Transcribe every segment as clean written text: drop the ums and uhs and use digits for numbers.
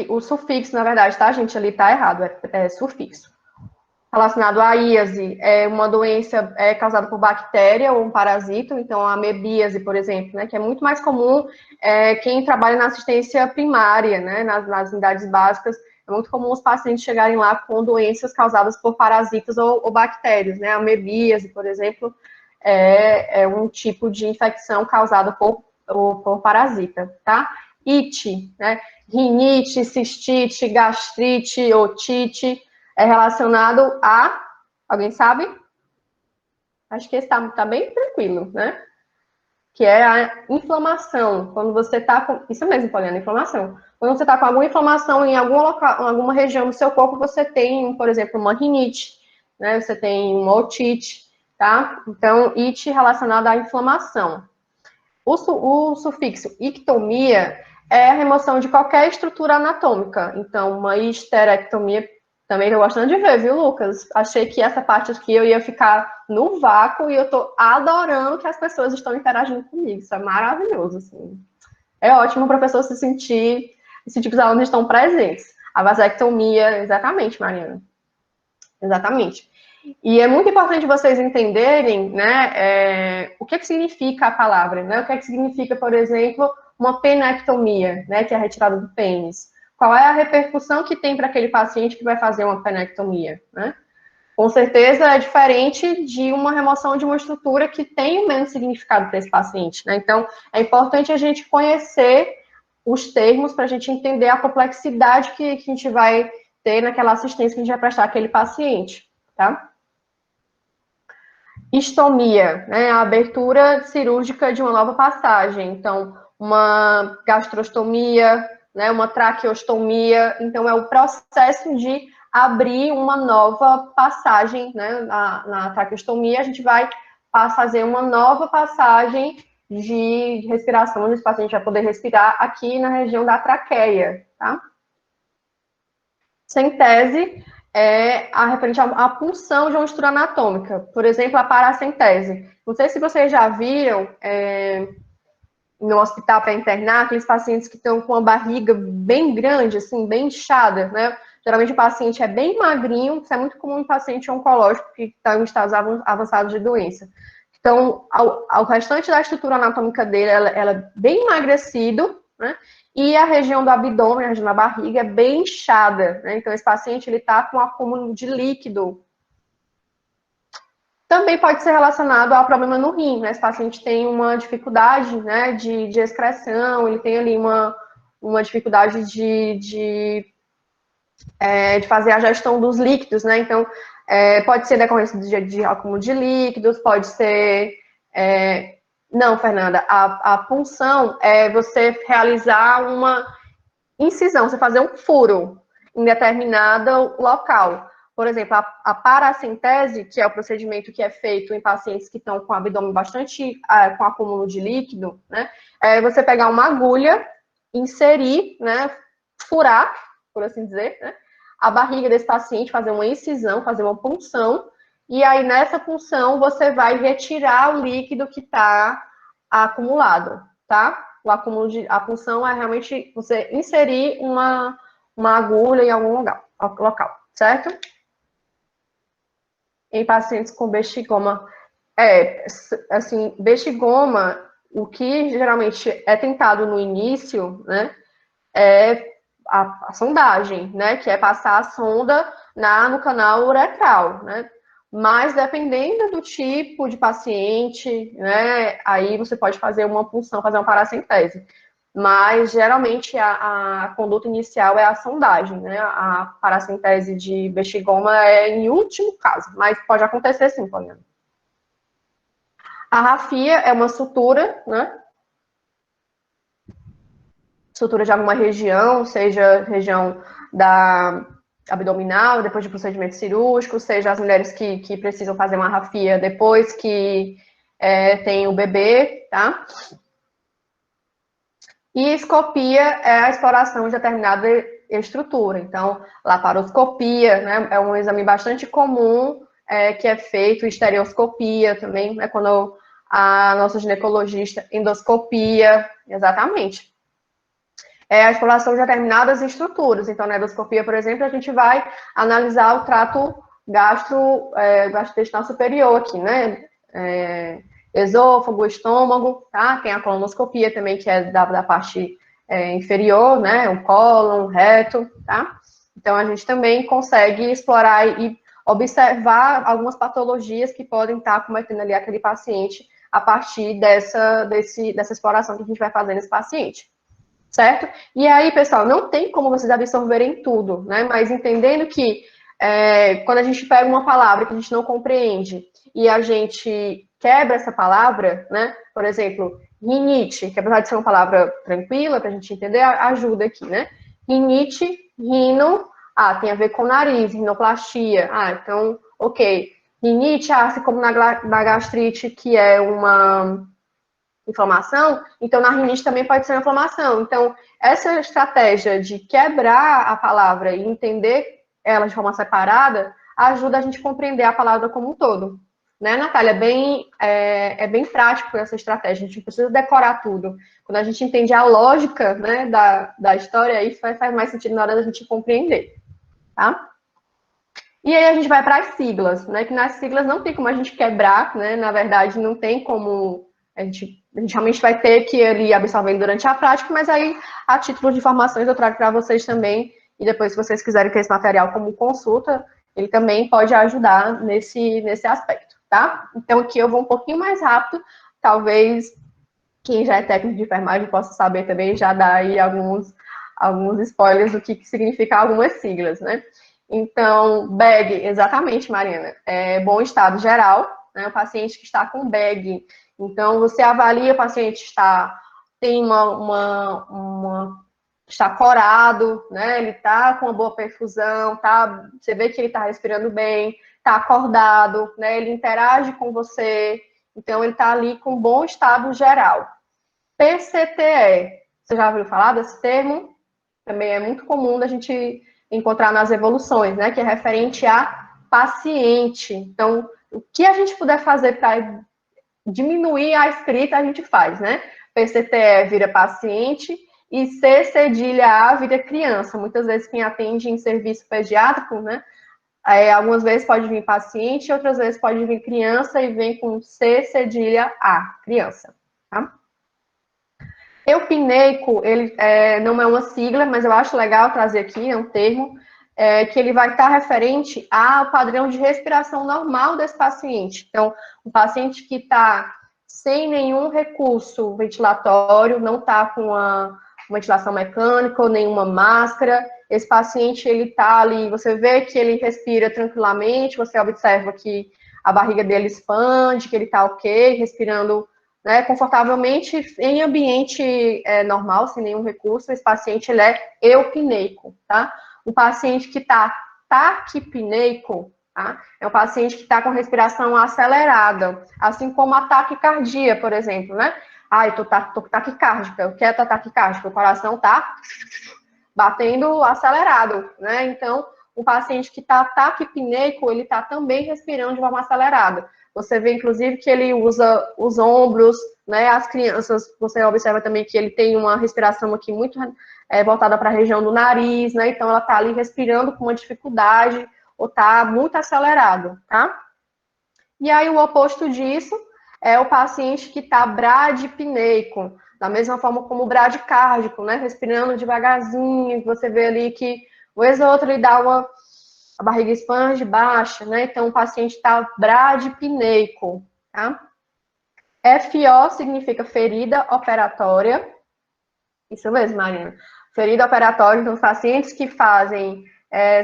O sufixo, na verdade, tá, gente? Ali tá errado, é sufixo. Relacionado à íase, é uma doença causada por bactéria ou um parasito, então a amebíase, por exemplo, né, que é muito mais comum quem trabalha na assistência primária, né, nas unidades básicas, é muito comum os pacientes chegarem lá com doenças causadas por parasitas ou bactérias, né, a amebíase, por exemplo, é um tipo de infecção causada por parasita, tá? Ite, né, rinite, cistite, gastrite, otite, é relacionado a... Alguém sabe? Acho que esse tá bem tranquilo, né? Que é a inflamação. Quando você tá com... Isso mesmo, Poliana, inflamação. Quando você tá com alguma inflamação em algum local, em alguma região do seu corpo, você tem, por exemplo, uma rinite, né? Você tem uma otite, tá? Então, ite relacionado à inflamação. O sufixo ictomia é a remoção de qualquer estrutura anatômica. Então, uma histerectomia também tô gostando de ver, viu, Lucas? Achei que essa parte aqui eu ia ficar no vácuo e eu tô adorando que as pessoas estão interagindo comigo. Isso é maravilhoso, assim. É ótimo o professor se sentir que os alunos estão presentes. A vasectomia, exatamente, Mariana. Exatamente. E é muito importante vocês entenderem, né, o que significa a palavra, né? O que significa, por exemplo, uma penectomia, né, que é a retirada do pênis. Qual é a repercussão que tem para aquele paciente que vai fazer uma penectomia, né? Com certeza é diferente de uma remoção de uma estrutura que tem o mesmo significado para esse paciente, né? Então, é importante a gente conhecer os termos para a gente entender a complexidade que a gente vai ter naquela assistência que a gente vai prestar àquele paciente, tá? Istomia, né, a abertura cirúrgica de uma nova passagem. Então, uma gastrostomia, né, uma traqueostomia. Então, é o processo de abrir uma nova passagem, né, na traqueostomia. A gente vai fazer uma nova passagem de respiração, onde esse paciente vai poder respirar aqui na região da traqueia, tá? Centese é a referente à punção de uma estrutura anatômica, por exemplo, a paracentese. Não sei se vocês já viram no hospital para internar aqueles pacientes que estão com a barriga bem grande, assim, bem inchada, né? Geralmente o paciente é bem magrinho, isso é muito comum em paciente oncológico que está em estados avançados de doença. Então, ao restante da estrutura anatômica dele, ela é bem emagrecido, né? E a região do abdômen, a região da barriga, é bem inchada, né? Então, esse paciente, ele está com um acúmulo de líquido. Também pode ser relacionado ao problema no rim, né? Esse paciente tem uma dificuldade, né, de excreção, ele tem ali uma dificuldade de fazer a gestão dos líquidos, né? Então, pode ser decorrência de acúmulo de líquidos, pode ser... Não, Fernanda, a punção é você realizar uma incisão, você fazer um furo em determinado local. Por exemplo, a paracentese, que é o procedimento que é feito em pacientes que estão com o abdômen bastante com acúmulo de líquido, né? É você pegar uma agulha, inserir, né? Furar, por assim dizer, né? A barriga desse paciente, fazer uma incisão, fazer uma punção, e aí nessa punção você vai retirar o líquido que está acumulado, tá? A punção é realmente você inserir uma agulha em algum local, certo? Em pacientes com bexigoma, assim, bexigoma, o que geralmente é tentado no início, né, é a sondagem, né, que é passar a sonda no canal uretral, né, mas dependendo do tipo de paciente, né, aí você pode fazer uma punção, fazer uma paracentese. Mas, geralmente, a conduta inicial é a sondagem, né? A paracentese de bexigoma é em último caso, mas pode acontecer sim, Poliana. A rafia é uma sutura, né? Sutura de alguma região, seja região da abdominal, depois de procedimento cirúrgico, seja as mulheres que precisam fazer uma rafia depois que tem o bebê, tá? E escopia é a exploração de determinada estrutura. Então, laparoscopia, né, é um exame bastante comum que é feito, estereoscopia também, né, quando a nossa ginecologista, endoscopia, exatamente. é a exploração de determinadas estruturas. Então, na endoscopia, por exemplo, a gente vai analisar o trato gastrointestinal superior aqui, né? Esôfago, estômago, tá? Tem a colonoscopia também, que é da parte inferior, né? O cólon, o reto, tá? Então, a gente também consegue explorar e observar algumas patologias que podem estar cometendo ali aquele paciente a partir dessa exploração que a gente vai fazer nesse paciente, certo? E aí, pessoal, não tem como vocês absorverem tudo, né? Mas entendendo que quando a gente pega uma palavra que a gente não compreende e a gente quebra essa palavra, né? Por exemplo, rinite, que apesar de ser uma palavra tranquila para a gente entender, ajuda aqui, né? Rinite, rino, tem a ver com nariz, rinoplastia. Então, ok. Rinite, assim como na gastrite, que é uma inflamação, então na rinite também pode ser uma inflamação. Então, essa estratégia de quebrar a palavra e entender ela de forma separada ajuda a gente a compreender a palavra como um todo. Né, Natália? É bem prático essa estratégia, a gente não precisa decorar tudo. Quando a gente entende a lógica, né, da história, isso faz mais sentido na hora da gente compreender. Tá? E aí a gente vai para as siglas, né? Que nas siglas não tem como a gente quebrar, né? Na verdade, não tem como a gente realmente vai ter que ir ali absorvendo durante a prática, mas aí, a título de informações, eu trago para vocês também. E depois, se vocês quiserem ter esse material como consulta, ele também pode ajudar nesse aspecto, tá? Então, aqui eu vou um pouquinho mais rápido, talvez quem já é técnico de enfermagem possa saber também, já dar aí alguns spoilers do que significa algumas siglas, né? Então, BEG, exatamente, Mariana, é bom estado geral, né? O paciente que está com BEG. Então, você avalia o paciente tem está corado, né? Ele está com uma boa perfusão, tá? Você vê que ele está respirando bem, está acordado, né? Ele interage com você, então ele está ali com bom estado geral. PCTE, você já ouviu falar desse termo? Também é muito comum da gente encontrar nas evoluções, né? Que é referente a paciente. Então, o que a gente puder fazer para diminuir a escrita, a gente faz, né? PCTE vira paciente e C cedilha A vira criança. Muitas vezes quem atende em serviço pediátrico, né? Algumas vezes pode vir paciente, outras vezes pode vir criança e vem com C cedilha A, criança. Tá? Eupineico, ele não é uma sigla, mas eu acho legal trazer aqui, é um termo, que ele vai estar referente ao padrão de respiração normal desse paciente. Então, o paciente que está sem nenhum recurso ventilatório, não está com uma ventilação mecânica ou nenhuma máscara, esse paciente, ele está ali, você vê que ele respira tranquilamente, você observa que a barriga dele expande, que ele está ok, respirando, né, confortavelmente em ambiente normal, sem nenhum recurso. Esse paciente ele é eupineico, tá? Um paciente que está taquipneico, tá? É um paciente que está com respiração acelerada, assim como a taquicardia, por exemplo, né? Eu tô taquicárdica. O que é taquicárdica? O coração tá batendo acelerado, né? Então, o paciente que está taquipneico, ele está também respirando de forma acelerada. Você vê, inclusive, que ele usa os ombros, né? As crianças, você observa também que ele tem uma respiração aqui muito voltada para a região do nariz, né? Então, ela está ali respirando com uma dificuldade ou está muito acelerado, tá? E aí, o oposto disso é o paciente que está bradipneico, da mesma forma como o bradicárdico, né? Respirando devagarzinho, você vê ali que o exoto ele dá a barriga expande, baixa, né? Então, o paciente está bradipneico, tá? FO significa ferida operatória. Isso mesmo, Marina. Ferida operatória, então, os pacientes que fazem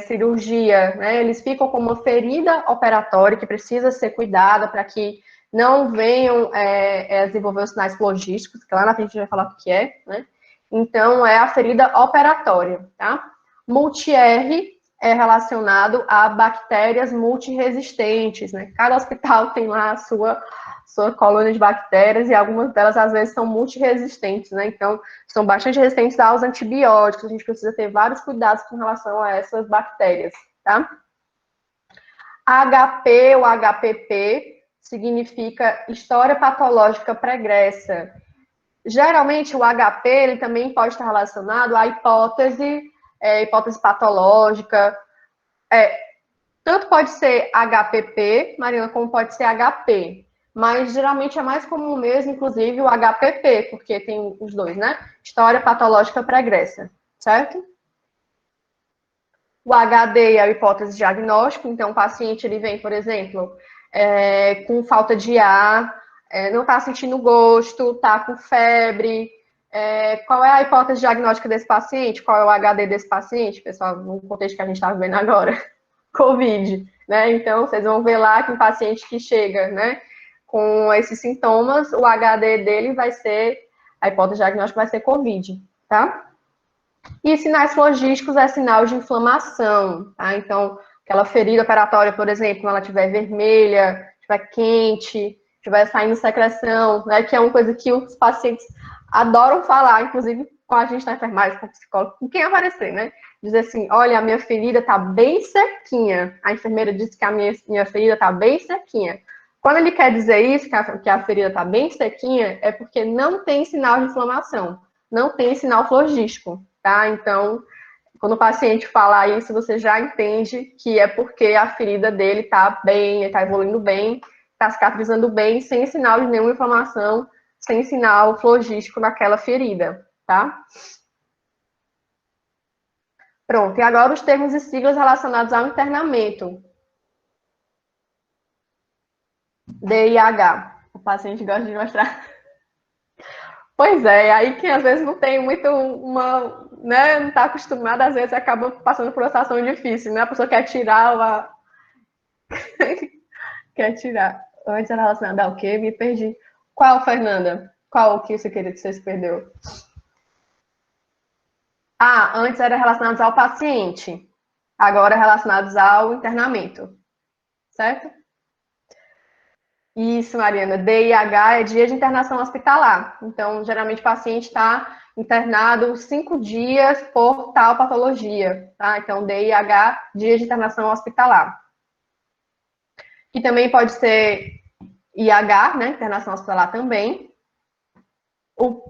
cirurgia, né? Eles ficam com uma ferida operatória que precisa ser cuidada para que não venham desenvolver os sinais flogísticos, que lá na frente a gente vai falar o que é, né? Então, é a ferida operatória, tá? Multi-R é relacionado a bactérias multiresistentes, né? Cada hospital tem lá a sua colônia de bactérias e algumas delas, às vezes, são multiresistentes, né? Então, são bastante resistentes aos antibióticos, a gente precisa ter vários cuidados com relação a essas bactérias, tá? HP ou HPP significa história patológica pregressa. Geralmente, o HP, ele também pode estar relacionado à hipótese, hipótese patológica. Tanto pode ser HPP, Marina, como pode ser HP. Mas geralmente é mais comum mesmo, inclusive, o HPP, porque tem os dois, né? História patológica pregressa, certo? O HD é a hipótese diagnóstico, então o paciente ele vem, por exemplo, com falta de ar, não está sentindo gosto, está com febre. Qual é a hipótese diagnóstica desse paciente? Qual é o HD desse paciente, pessoal, no contexto que a gente está vendo agora? Covid, né? Então, vocês vão ver lá que um paciente que chega, né, com esses sintomas, o HD dele vai ser, a hipótese diagnóstica vai ser Covid, tá? E sinais flogísticos é sinal de inflamação, tá? Então, aquela ferida operatória, por exemplo, quando ela estiver vermelha, estiver quente, estiver saindo secreção, né? Que é uma coisa que os pacientes adoram falar, inclusive com a gente na enfermagem, com o psicólogo, com quem aparecer, né? Dizer assim, olha, a minha ferida tá bem sequinha. A enfermeira disse que a minha ferida tá bem sequinha. Quando ele quer dizer isso, que a ferida tá bem sequinha, é porque não tem sinal de inflamação, não tem sinal flogístico, tá? Então, quando o paciente fala isso, você já entende que é porque a ferida dele está bem, está evoluindo bem, está cicatrizando bem, sem sinal de nenhuma inflamação, sem sinal flogístico naquela ferida, tá? Pronto, e agora os termos e siglas relacionados ao internamento. DIH. O paciente gosta de mostrar. Pois é, aí que às vezes não tem muito uma, né, não está acostumado, às vezes acaba passando por uma situação difícil, né? A pessoa quer tirar uma, quer tirar. Antes era relacionada ao quê? Me perdi. Qual, Fernanda? Qual que você queria que você se perdeu? Ah, antes era relacionados ao paciente. Agora relacionados ao internamento. Certo? Isso, Mariana. DIH é dia de internação hospitalar. Então, geralmente o paciente está internado 5 dias por tal patologia. Tá? Então, DIH, dia de internação hospitalar. Que também pode ser IH, né? Internação hospitalar também. O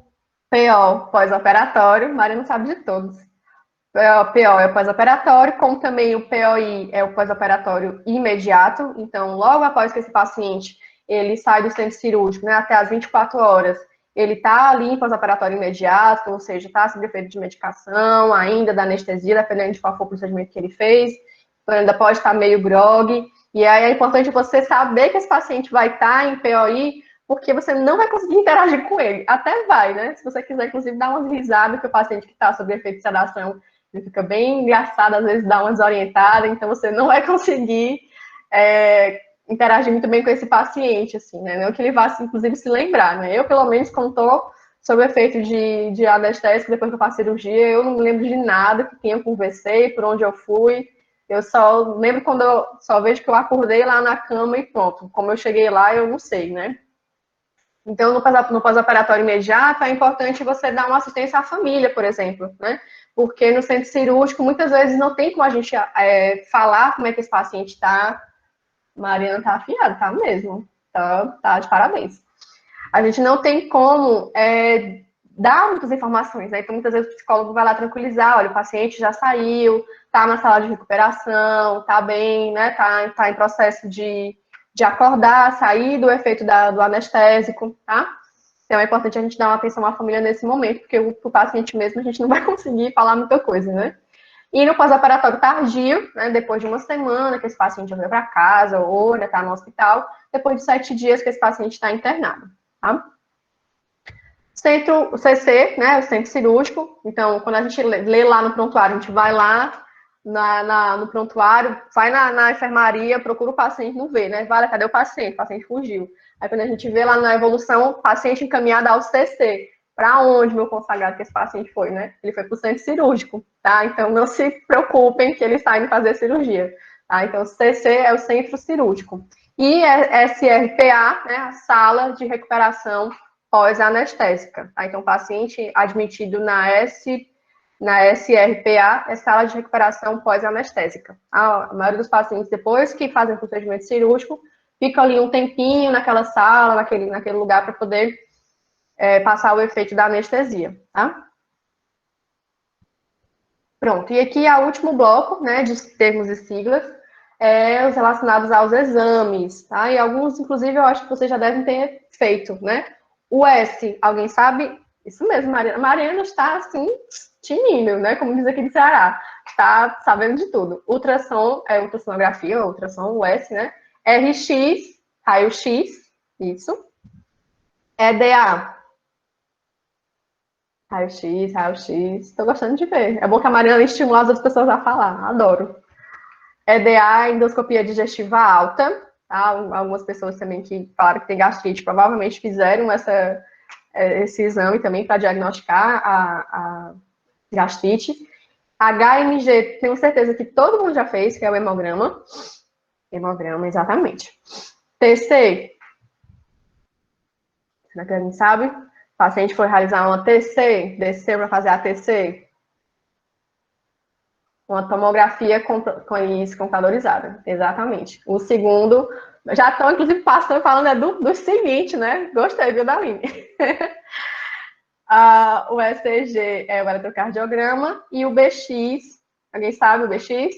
PO pós-operatório, Maria não sabe de todos. O PO é o pós-operatório, como também o POI é o pós-operatório imediato. Então, logo após que esse paciente ele sai do centro cirúrgico, né, até as 24 horas, ele está ali em pós-operatório imediato, ou seja, está sob efeito de medicação, ainda da anestesia, dependendo de qual for o procedimento que ele fez. Então, ainda pode estar meio grog. E aí é importante você saber que esse paciente vai estar em POI, porque você não vai conseguir interagir com ele. Até vai, né? Se você quiser, inclusive, dar uma risada que o paciente que está sob efeito de sedação, ele fica bem engraçado, às vezes dá uma desorientada, então você não vai conseguir interagir muito bem com esse paciente, assim, né? Não que ele vá, inclusive, se lembrar, né? Eu, pelo menos, quando estou sob efeito de anestésico, depois que eu faço cirurgia, eu não me lembro de nada que quem eu conversei, por onde eu fui. Eu só lembro quando eu só vejo que eu acordei lá na cama e pronto. Como eu cheguei lá, eu não sei, né? Então, no pós-operatório imediato, é importante você dar uma assistência à família, por exemplo, né? Porque no centro cirúrgico, muitas vezes não tem como a gente falar como é que esse paciente está. Mariana tá afiada, tá mesmo. Tá de parabéns. A gente não tem como dar muitas informações, né? Então, muitas vezes o psicólogo vai lá tranquilizar, olha, o paciente já saiu, tá na sala de recuperação, tá bem, né? Tá em processo de acordar, sair do efeito do anestésico, tá? Então é importante a gente dar uma atenção à família nesse momento, porque o paciente mesmo a gente não vai conseguir falar muita coisa, né? E no pós-operatório tardio, né, depois de uma semana que esse paciente já veio para casa ou ainda está no hospital, depois de 7 dias que esse paciente está internado, tá? O CC, né, o centro cirúrgico. Então, quando a gente lê lá no prontuário, a gente vai lá no prontuário, vai na enfermaria, procura o paciente, não vê, né? Vale, cadê o paciente? O paciente fugiu. Aí, quando a gente vê lá na evolução, paciente encaminhado ao CC. Para onde, meu consagrado, que esse paciente foi, né? Ele foi para o centro cirúrgico, tá? Então, não se preocupem que ele está indo fazer cirurgia, tá? Então, o CC é o centro cirúrgico. E SRPA, né, a sala de recuperação pós-anestésica. Tá? Então, paciente admitido na SRPA é sala de recuperação pós-anestésica. A maioria dos pacientes, depois que fazem o procedimento cirúrgico, fica ali um tempinho naquela sala, naquele lugar para poder passar o efeito da anestesia, tá? Pronto, e aqui é o último bloco, né, de termos e siglas, os relacionados aos exames, tá? E alguns, inclusive, eu acho que vocês já devem ter feito, né? O S, alguém sabe? Isso mesmo, Mariana. Mariana está, assim, tinindo, né? Como diz aqui no Ceará. Está sabendo de tudo. Ultrassom, ultrassonografia, ultrassom, o S, né? RX, raio-X, isso. EDA, raio-X, raio-X. Estou gostando de ver. É bom que a Mariana estimula as outras pessoas a falar. Adoro. EDA, endoscopia digestiva alta. Tá? Algumas pessoas também que falaram que tem gastrite provavelmente fizeram esse exame também para diagnosticar a gastrite. HMG, tenho certeza que todo mundo já fez, que é o hemograma. Hemograma, exatamente. TC, será que a gente sabe? O paciente foi realizar uma TC, desceu para fazer a TC. Uma tomografia computadorizada, exatamente. O segundo, já estão, inclusive, passando, falando do seguinte, né? Gostei, viu, Daline? O ECG é o eletrocardiograma e o BX, alguém sabe o BX?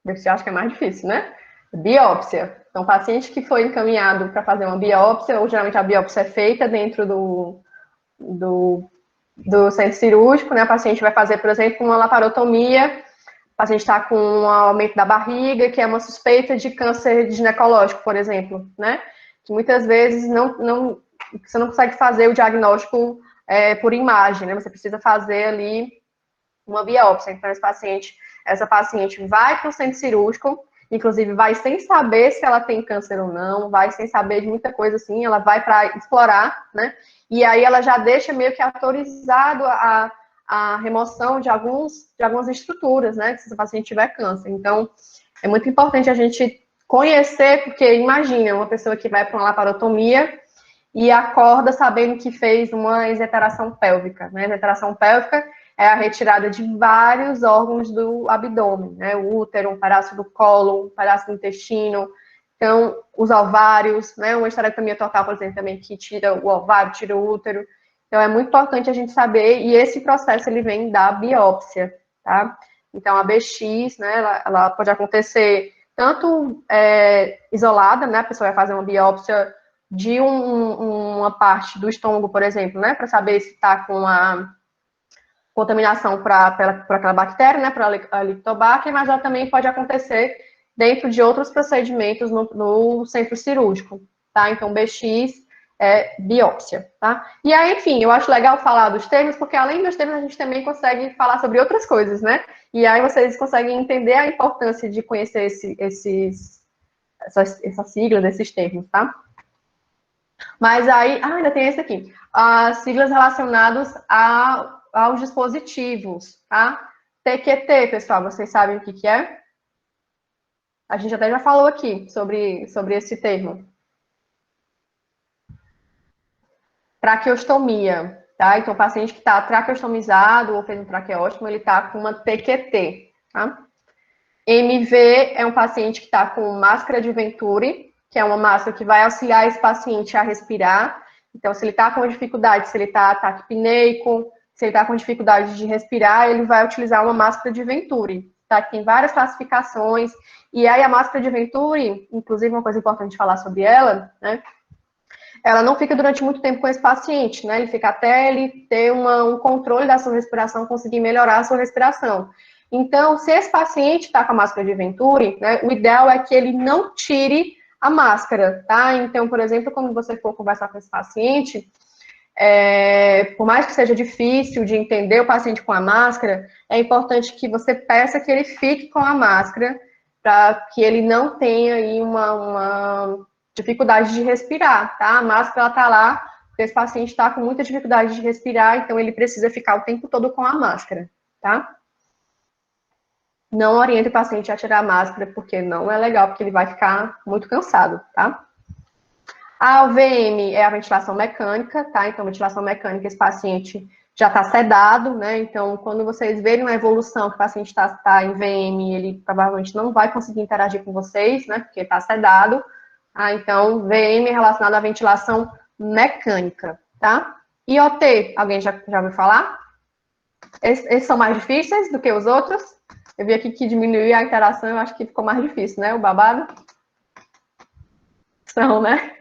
O BX acho que é mais difícil, né? Biópsia. Então, paciente que foi encaminhado para fazer uma biópsia, ou geralmente a biópsia é feita dentro do centro cirúrgico, né? O paciente vai fazer, por exemplo, uma laparotomia, o paciente está com um aumento da barriga, que é uma suspeita de câncer ginecológico, por exemplo, né? Que muitas vezes você não consegue fazer o diagnóstico por imagem, né? Você precisa fazer ali uma biópsia. Então, essa paciente vai para o centro cirúrgico, inclusive vai sem saber se ela tem câncer ou não, vai sem saber de muita coisa assim, ela vai para explorar, né? E aí ela já deixa meio que autorizado a remoção de algumas estruturas, né? Se o paciente tiver câncer. Então, é muito importante a gente conhecer, porque imagina uma pessoa que vai para uma laparotomia e acorda sabendo que fez uma exeteração pélvica, né? Exeteração pélvica é a retirada de vários órgãos do abdômen, né? O útero, um pedaço do colo, um pedaço do intestino, então, os ovários, né? Uma esterectomia total, por exemplo, também que tira o ovário, tira o útero. Então, é muito importante a gente saber, e esse processo, ele vem da biópsia, tá? Então, a BX, né, ela pode acontecer tanto isolada, né? A pessoa vai fazer uma biópsia de uma parte do estômago, por exemplo, né? Para saber se está com a contaminação por aquela bactéria, né? Para a Lactobacter, mas ela também pode acontecer dentro de outros procedimentos no centro cirúrgico, tá? Então, BX é biópsia, tá? E aí, enfim, eu acho legal falar dos termos, porque além dos termos, a gente também consegue falar sobre outras coisas, né? E aí vocês conseguem entender a importância de conhecer essa sigla desses termos, tá? Mas aí, ainda tem esse aqui, as siglas relacionadas aos dispositivos, tá? TQT, pessoal, vocês sabem o que é? A gente até já falou aqui sobre esse termo. Traqueostomia, tá? Então, o paciente que está traqueostomizado ou fez um traqueóstomo, ele está com uma TQT, tá? MV é um paciente que está com máscara de Venturi, que é uma máscara que vai auxiliar esse paciente a respirar. Então, se ele está com dificuldade, se ele está taquipneico, se ele está com dificuldade de respirar, ele vai utilizar uma máscara de Venturi, tá? Tem várias classificações. E aí, a máscara de Venturi, inclusive, uma coisa importante de falar sobre ela, né? Ela não fica durante muito tempo com esse paciente, né? Ele fica até ele ter um controle da sua respiração, conseguir melhorar a sua respiração. Então, se esse paciente está com a máscara de Venturi, né, o ideal é que ele não tire a máscara, tá? Então, por exemplo, quando você for conversar com esse paciente, por mais que seja difícil de entender o paciente com a máscara, é importante que você peça que ele fique com a máscara, para que ele não tenha aí uma dificuldade de respirar, tá? A máscara, ela tá lá, porque esse paciente está com muita dificuldade de respirar, então ele precisa ficar o tempo todo com a máscara, tá? Não oriente o paciente a tirar a máscara, porque não é legal, porque ele vai ficar muito cansado, tá? A AVM é a ventilação mecânica, tá? Então, ventilação mecânica, esse paciente já está sedado, né? Então, quando vocês verem uma evolução que o paciente está em VM, ele provavelmente não vai conseguir interagir com vocês, né? Porque está sedado. Então, VM é relacionado à ventilação mecânica, tá? IoT, alguém já ouviu falar? Esses são mais difíceis do que os outros? Eu vi aqui que diminuiu a interação, eu acho que ficou mais difícil, né? O babado. São, né?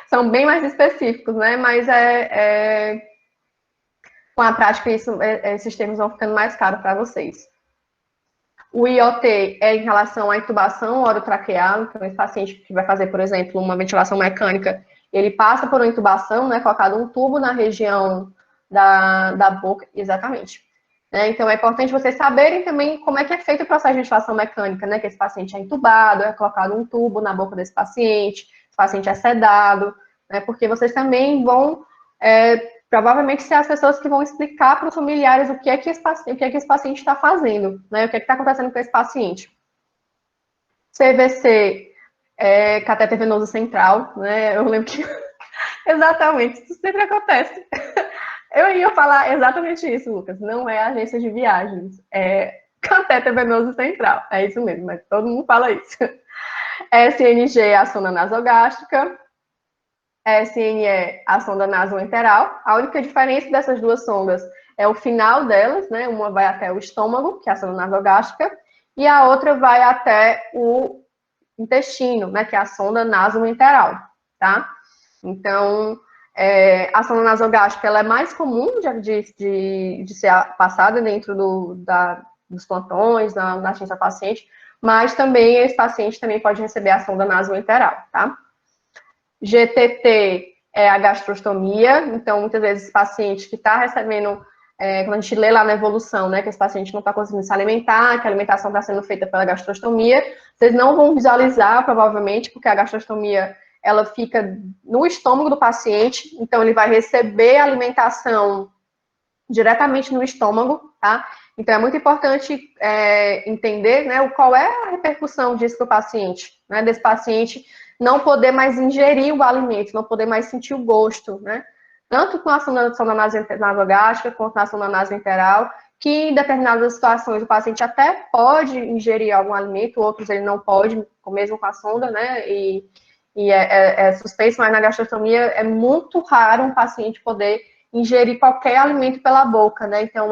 São bem mais específicos, né? Mas com a prática, esses termos vão ficando mais caros para vocês. O IoT é em relação à intubação orotraqueal, então esse paciente que vai fazer, por exemplo, uma ventilação mecânica, ele passa por uma intubação, né, colocado um tubo na região da boca, exatamente. Né, então é importante vocês saberem também como é que é feito o processo de ventilação mecânica, né, que esse paciente é intubado, é colocado um tubo na boca desse paciente, o paciente é sedado, né, porque vocês também vão provavelmente ser as pessoas que vão explicar para os familiares o que é que esse paciente está fazendo, né? O que é que está acontecendo com esse paciente. CVC é catéter venoso central, né? Eu lembro que exatamente, isso sempre acontece. Eu ia falar exatamente isso, Lucas. Não é agência de viagens, é catéter venoso central. É isso mesmo, mas todo mundo fala isso. SNG é a sonda nasogástrica. SNE é a sonda nasoenteral. A única diferença dessas duas sondas é o final delas, né? Uma vai até o estômago, que é a sonda nasogástrica, e a outra vai até o intestino, né? Que é a sonda nasoenteral, tá? Então, a sonda nasogástrica ela é mais comum de ser passada dentro dos plantões, na assistência ao paciente, mas também esse paciente também pode receber a sonda nasoenteral, tá? GTT é a gastrostomia, então muitas vezes esse paciente que está recebendo, quando a gente lê lá na evolução, né, que esse paciente não está conseguindo se alimentar, que a alimentação está sendo feita pela gastrostomia, vocês não vão visualizar, provavelmente, porque a gastrostomia, ela fica no estômago do paciente, então ele vai receber a alimentação diretamente no estômago, tá? Então é muito importante entender, né, qual é a repercussão disso para o paciente, né, desse paciente não poder mais ingerir o alimento, não poder mais sentir o gosto, né? Tanto com a sonda nasogástrica quanto na sonda nasoenteral, que em determinadas situações o paciente até pode ingerir algum alimento, outros ele não pode, mesmo com a sonda, né? E é suspenso, mas na gastrostomia é muito raro um paciente poder ingerir qualquer alimento pela boca, né? Então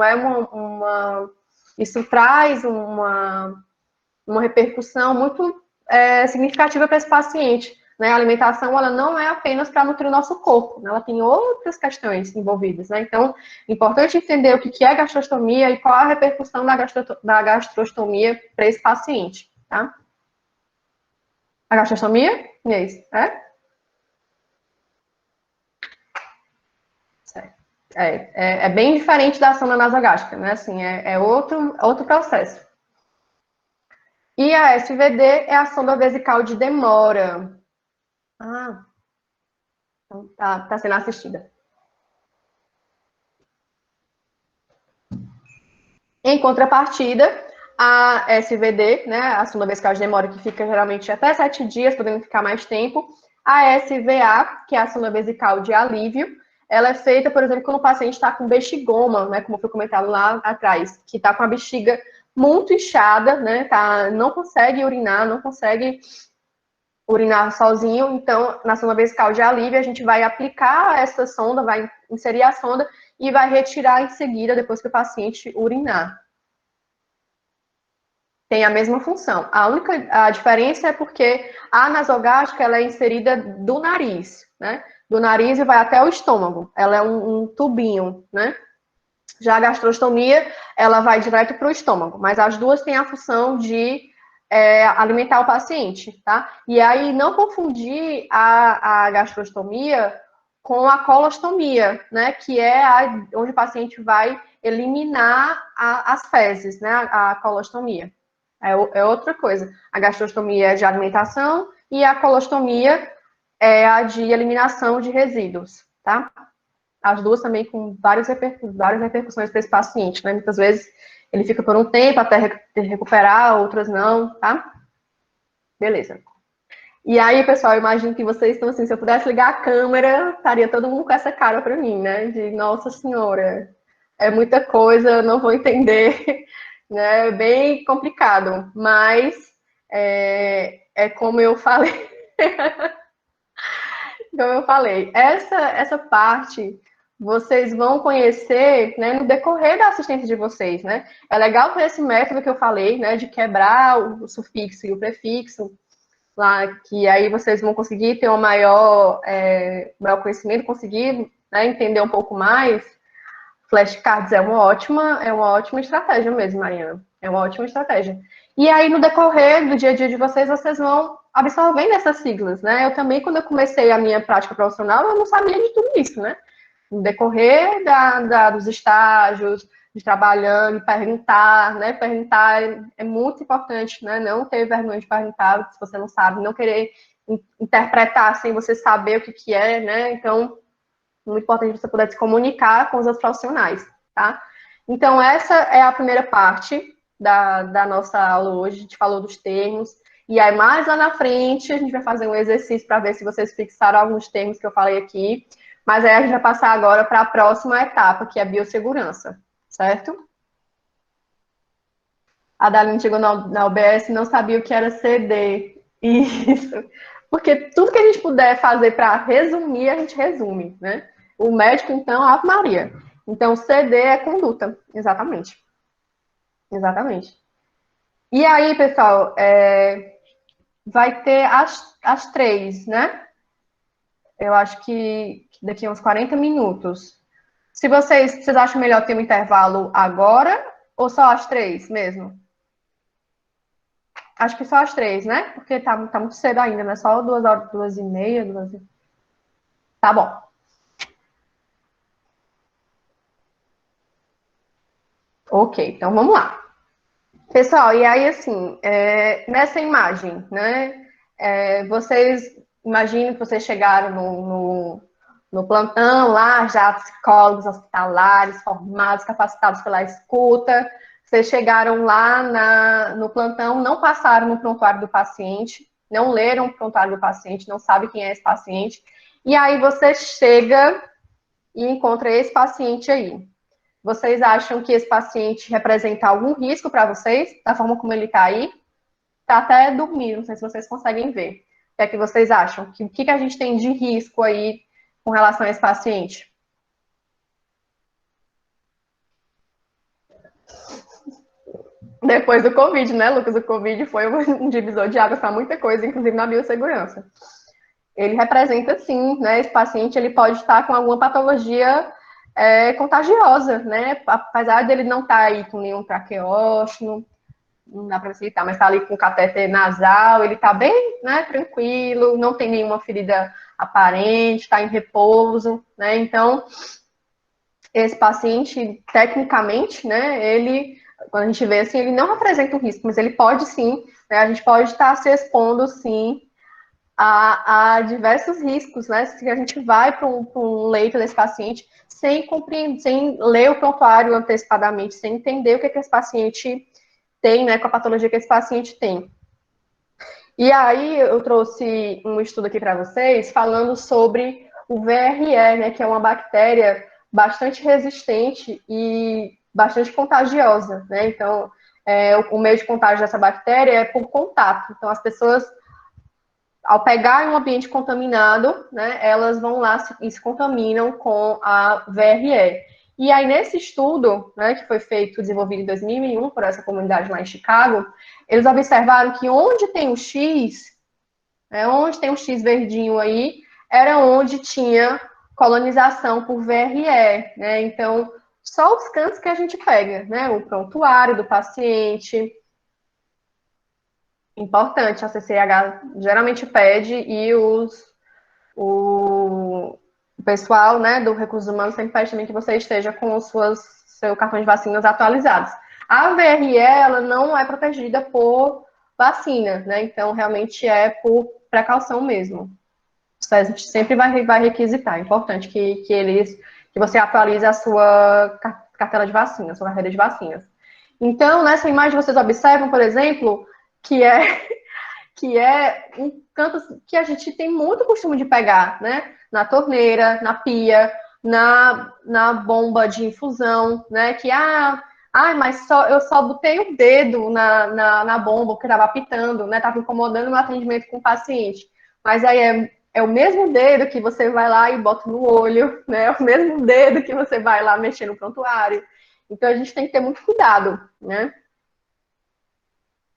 isso traz uma repercussão muito significativa para esse paciente. Né? A alimentação ela não é apenas para nutrir o nosso corpo, né? Ela tem outras questões envolvidas. Né? Então, é importante entender o que é gastrostomia e qual a repercussão da gastrostomia para esse paciente. Tá? A gastrostomia? E é isso, é bem diferente da sonda nasogástrica, né? Assim, é outro processo. E a SVD é a sonda vesical de demora. Ah, então tá sendo assistida. Em contrapartida, a SVD, né, a sonda vesical de demora, que fica geralmente até 7 dias, podendo ficar mais tempo. A SVA, que é a sonda vesical de alívio, ela é feita, por exemplo, quando o paciente está com bexigoma, né, como foi comentado lá atrás, que está com a bexiga muito inchada, né, não consegue urinar sozinho, então, na sonda vesical de alívio, a gente vai aplicar essa sonda, vai inserir a sonda e vai retirar em seguida, depois que o paciente urinar. Tem a mesma função. A diferença é porque a nasogástrica, ela é inserida do nariz, né? Do nariz e vai até o estômago. Ela é um tubinho, né? Já a gastrostomia, ela vai direto para o estômago, mas as duas têm a função de alimentar o paciente, tá? E aí, não confundir a gastrostomia com a colostomia, né? Que é onde o paciente vai eliminar as fezes, né? A colostomia. É outra coisa. A gastrostomia é de alimentação e a colostomia é a de eliminação de resíduos, tá? As duas também com várias repercussões para esse paciente, né? Muitas vezes ele fica por um tempo até recuperar, outras não, tá? Beleza. E aí, pessoal, eu imagino que vocês estão assim, se eu pudesse ligar a câmera, estaria todo mundo com essa cara para mim, né? De, nossa senhora, é muita coisa, não vou entender, né? É bem complicado, mas é como eu falei, Como eu falei, essa parte vocês vão conhecer, né, no decorrer da assistência de vocês, né? É legal ter esse método que eu falei, né, de quebrar o sufixo e o prefixo, lá, que aí vocês vão conseguir ter um maior conhecimento, conseguir, né, entender um pouco mais. Flashcards é uma ótima estratégia mesmo, Mariana. É uma ótima estratégia. E aí, no decorrer do dia a dia de vocês, vocês vão absorvendo essas siglas, né? Eu também, quando eu comecei a minha prática profissional, eu não sabia de tudo isso, né? No decorrer dos estágios, de trabalhando, perguntar, né? Perguntar é muito importante, né? Não ter vergonha de perguntar se você não sabe, não querer interpretar sem você saber o que é, né? Então, muito importante você poder se comunicar com os outros profissionais, tá? Então, essa é a primeira parte da nossa aula hoje. A gente falou dos termos. E aí, mais lá na frente, a gente vai fazer um exercício para ver se vocês fixaram alguns termos que eu falei aqui. Mas aí a gente vai passar agora para a próxima etapa, que é a biossegurança, certo? A Daline chegou na UBS e não sabia o que era CD. Isso. Porque tudo que a gente puder fazer para resumir, a gente resume, né? O médico, então, Ave Maria. Então, CD é conduta. Exatamente. Exatamente. E aí, pessoal, vai ter as três, né? Eu acho que daqui a uns 40 minutos. Se vocês acham melhor ter um intervalo agora ou só as três mesmo? Acho que só as três, né? Porque tá muito cedo ainda, né? Só 2 horas, 2h30, 2 horas. Tá bom. Ok, então vamos lá. Pessoal, e aí, assim, nessa imagem, né? Vocês, imaginem que vocês chegaram no plantão lá, já psicólogos hospitalares, formados, capacitados pela escuta. Vocês chegaram lá no plantão, não passaram no prontuário do paciente, não leram o prontuário do paciente, não sabe quem é esse paciente. E aí você chega e encontra esse paciente aí. Vocês acham que esse paciente representa algum risco para vocês, da forma como ele está aí? Está até dormindo, não sei se vocês conseguem ver. O que é que vocês acham? O que a gente tem de risco aí com relação a esse paciente? Depois do Covid, né, Lucas? O Covid foi um divisor de águas para muita coisa, inclusive na biossegurança. Ele representa, sim, né? Esse paciente ele pode estar com alguma patologia contagiosa, né? Apesar dele não estar aí com nenhum traqueóstomo, não dá para facilitar, mas está ali com catéter nasal, ele está bem, né, tranquilo, não tem nenhuma ferida aparente, está em repouso, né? Então, esse paciente, tecnicamente, né, ele, quando a gente vê assim, ele não representa um risco, mas ele pode sim, né, a gente pode estar se expondo sim a diversos riscos, né? Se a gente vai para um leito desse paciente sem compreender, sem ler o prontuário antecipadamente, sem entender o que esse paciente tem, né, com a patologia que esse paciente tem. E aí eu trouxe um estudo aqui para vocês falando sobre o VRE, né, que é uma bactéria bastante resistente e bastante contagiosa, né? Então, o meio de contágio dessa bactéria é por contato. Então, as pessoas, ao pegar um ambiente contaminado, né, elas vão lá e se contaminam com a VRE. E aí, nesse estudo, né, que foi feito, desenvolvido em 2001 por essa comunidade lá em Chicago, eles observaram que onde tem o X, onde tem um X verdinho aí, era onde tinha colonização por VRE, né? Então, só os cantos que a gente pega, né? O prontuário do paciente, importante, a CCH geralmente pede e o pessoal, né, do Recursos Humanos sempre pede também que você esteja com seu cartão de vacinas atualizados. A VRE, ela não é protegida por vacina, né? Então, realmente é por precaução mesmo. A gente sempre vai requisitar. É importante que você atualize a sua cartela de vacinas, sua carteira de vacinas. Então, nessa imagem vocês observam, por exemplo, que é que é um canto que a gente tem muito costume de pegar, né? Na torneira, na pia, na bomba de infusão, né? Mas eu só botei o dedo na bomba porque estava apitando, né? Estava incomodando o meu atendimento com o paciente. Mas aí é o mesmo dedo que você vai lá e bota no olho, né? É o mesmo dedo que você vai lá mexer no prontuário. Então a gente tem que ter muito cuidado, né?